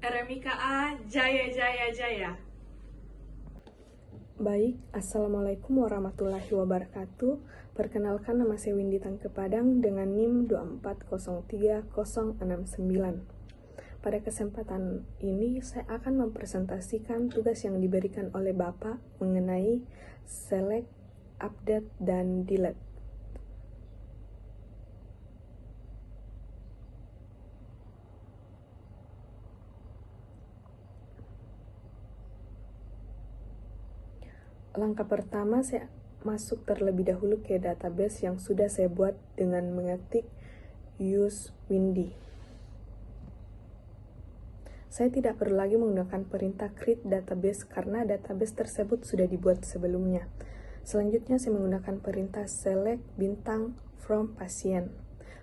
RMIKA Jaya Jaya Jaya. Baik, Assalamualaikum warahmatullahi wabarakatuh. Perkenalkan, nama saya Windy Tangkepadang dengan NIM 2403069. Pada kesempatan ini, saya akan mempresentasikan tugas yang diberikan oleh Bapak mengenai select, update, dan delete. Langkah pertama, saya masuk terlebih dahulu ke database yang sudah saya buat dengan mengetik use Windy. Saya tidak perlu lagi menggunakan perintah create database karena database tersebut sudah dibuat sebelumnya. Selanjutnya saya menggunakan perintah select bintang from pasien.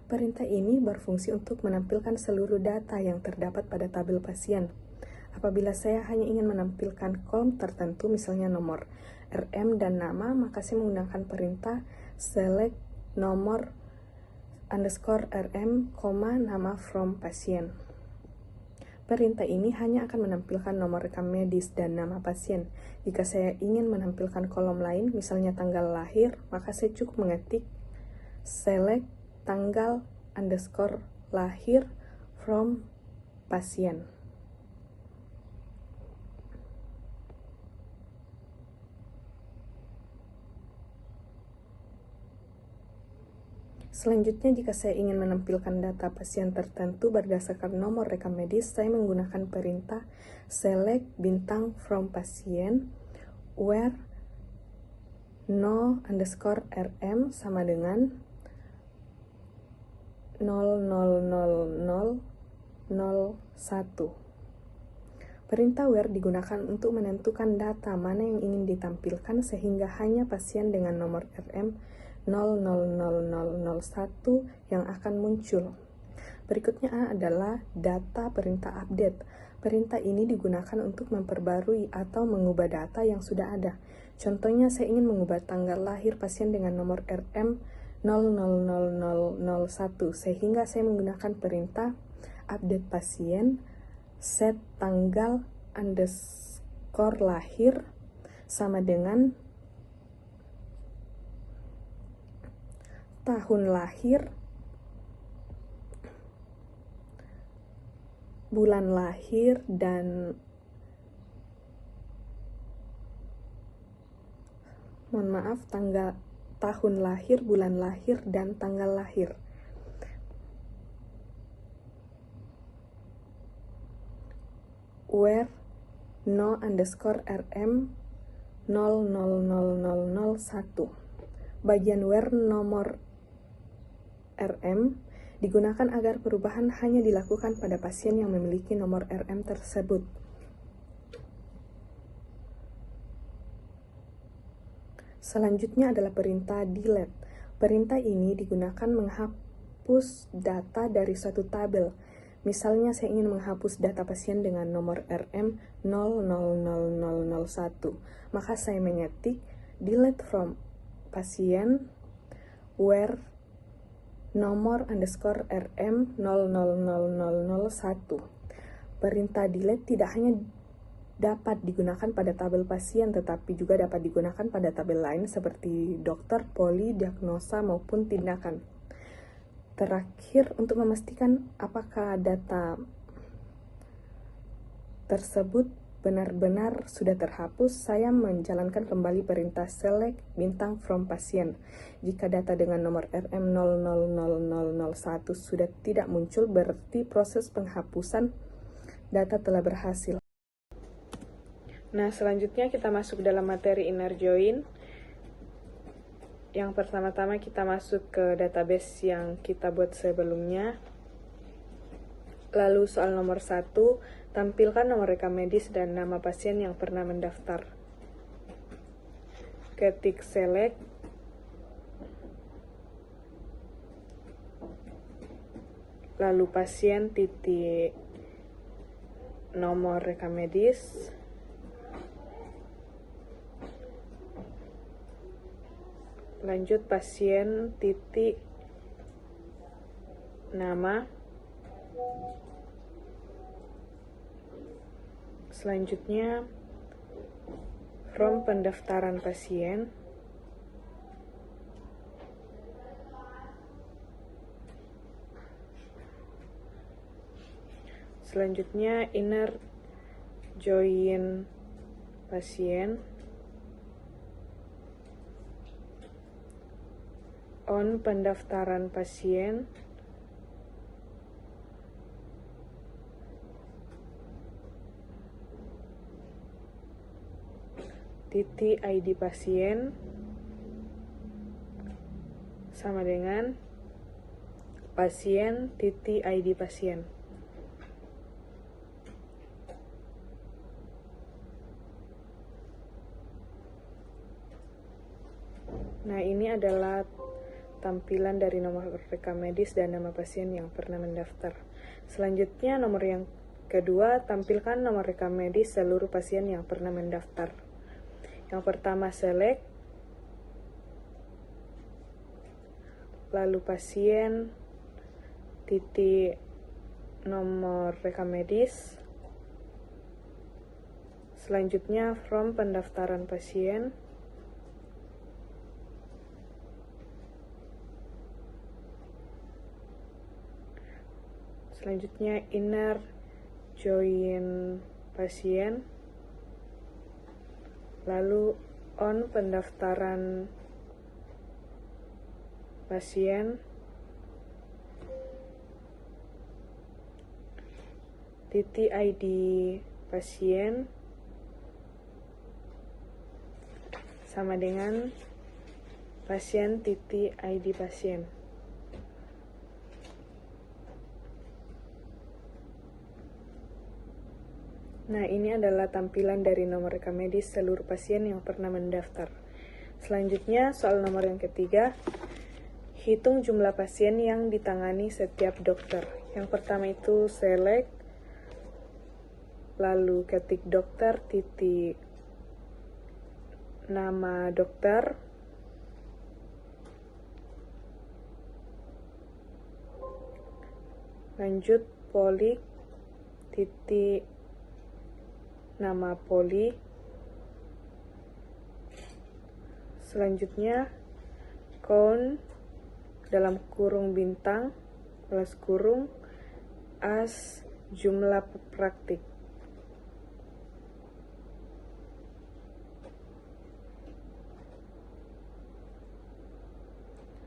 Perintah ini berfungsi untuk menampilkan seluruh data yang terdapat pada tabel pasien. Apabila saya hanya ingin menampilkan kolom tertentu, misalnya nomor RM dan nama, maka saya menggunakan perintah select nomor _RM, nama from pasien. Perintah ini hanya akan menampilkan nomor rekam medis dan nama pasien. Jika saya ingin menampilkan kolom lain, misalnya tanggal lahir, maka saya cukup mengetik select tanggal _lahir from pasien. Selanjutnya, jika saya ingin menampilkan data pasien tertentu berdasarkan nomor rekam medis, saya menggunakan perintah select bintang from pasien where no _rm sama dengan 000001. Perintah where digunakan untuk menentukan data mana yang ingin ditampilkan sehingga hanya pasien dengan nomor RM 000001 yang akan muncul. Berikutnya adalah data perintah update. Perintah ini digunakan untuk memperbarui atau mengubah data yang sudah ada. Contohnya, saya ingin mengubah tanggal lahir pasien dengan nomor RM 000001 sehingga saya menggunakan perintah update pasien set tanggal _lahir sama dengan tahun lahir, bulan lahir, dan tahun lahir, bulan lahir, dan tanggal lahir. Where no _rm 000001. Bagian where nomor RM digunakan agar perubahan hanya dilakukan pada pasien yang memiliki nomor RM tersebut. Selanjutnya adalah perintah delete. Perintah ini digunakan menghapus data dari suatu tabel. Misalnya, saya ingin menghapus data pasien dengan nomor RM 000001, maka saya mengetik delete from pasien where nomor _RM 000001. Perintah delete tidak hanya dapat digunakan pada tabel pasien, tetapi juga dapat digunakan pada tabel lain seperti dokter, poli, diagnosa, maupun tindakan. Terakhir, untuk memastikan apakah data tersebut benar-benar sudah terhapus, saya menjalankan kembali perintah select bintang from pasien. Jika data dengan nomor RM 000001 sudah tidak muncul, berarti proses penghapusan data telah berhasil. Nah, selanjutnya kita masuk dalam materi inner join. Yang pertama-tama kita masuk ke database yang kita buat sebelumnya. Lalu soal nomor 1, tampilkan nomor rekam medis dan nama pasien yang pernah mendaftar. Ketik select, lalu pasien titik nomor rekam medis, lanjut pasien titik nama, Selanjutnya, from pendaftaran pasien. Selanjutnya, inner join pasien. On pendaftaran pasien. Titik ID pasien sama dengan pasien titik ID pasien. Nah, ini adalah tampilan dari nomor rekam medis dan nama pasien yang pernah mendaftar. Selanjutnya, nomor yang kedua, tampilkan nomor rekam medis seluruh pasien yang pernah mendaftar. Yang pertama, select, lalu pasien, titik nomor rekam medis. Selanjutnya, from pendaftaran pasien. Selanjutnya, inner join pasien. Lalu on pendaftaran pasien. Titik ID pasien sama dengan pasien titik ID pasien. Nah, ini adalah tampilan dari nomor rekam medis seluruh pasien yang pernah mendaftar. Selanjutnya, soal nomor yang ketiga, hitung jumlah pasien yang ditangani setiap dokter. Yang pertama itu select, lalu ketik dokter, titik nama dokter. Lanjut, poli, titik nama poli. Selanjutnya, count dalam kurung bintang plus kurung as jumlah praktik.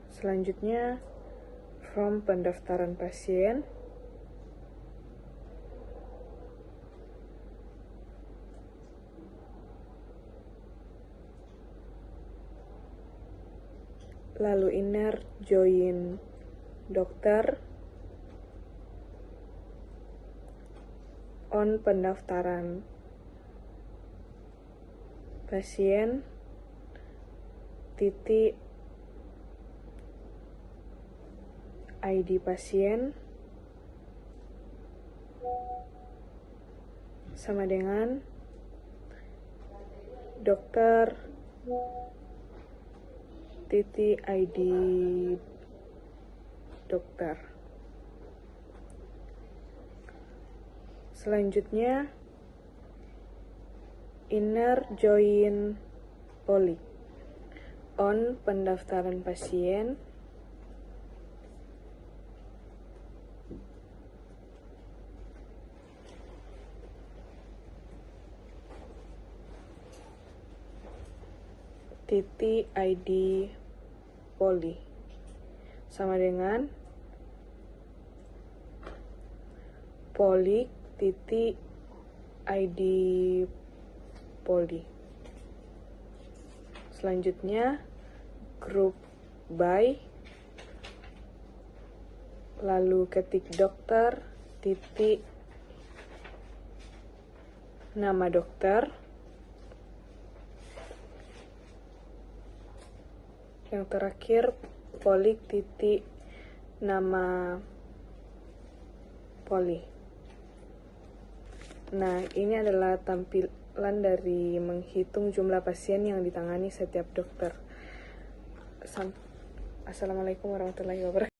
Selanjutnya, from pendaftaran pasien. Lalu inner join dokter. On pendaftaran pasien. Titik ID pasien sama dengan dokter titik ID dokter. Selanjutnya, inner join poli. On pendaftaran pasien. Titik ID poli sama dengan poli titik ID poli. Selanjutnya, group by, lalu ketik dokter titik nama dokter. Yang terakhir, poli titik nama poli. Nah, ini adalah tampilan dari menghitung jumlah pasien yang ditangani setiap dokter. Assalamualaikum warahmatullahi wabarakatuh.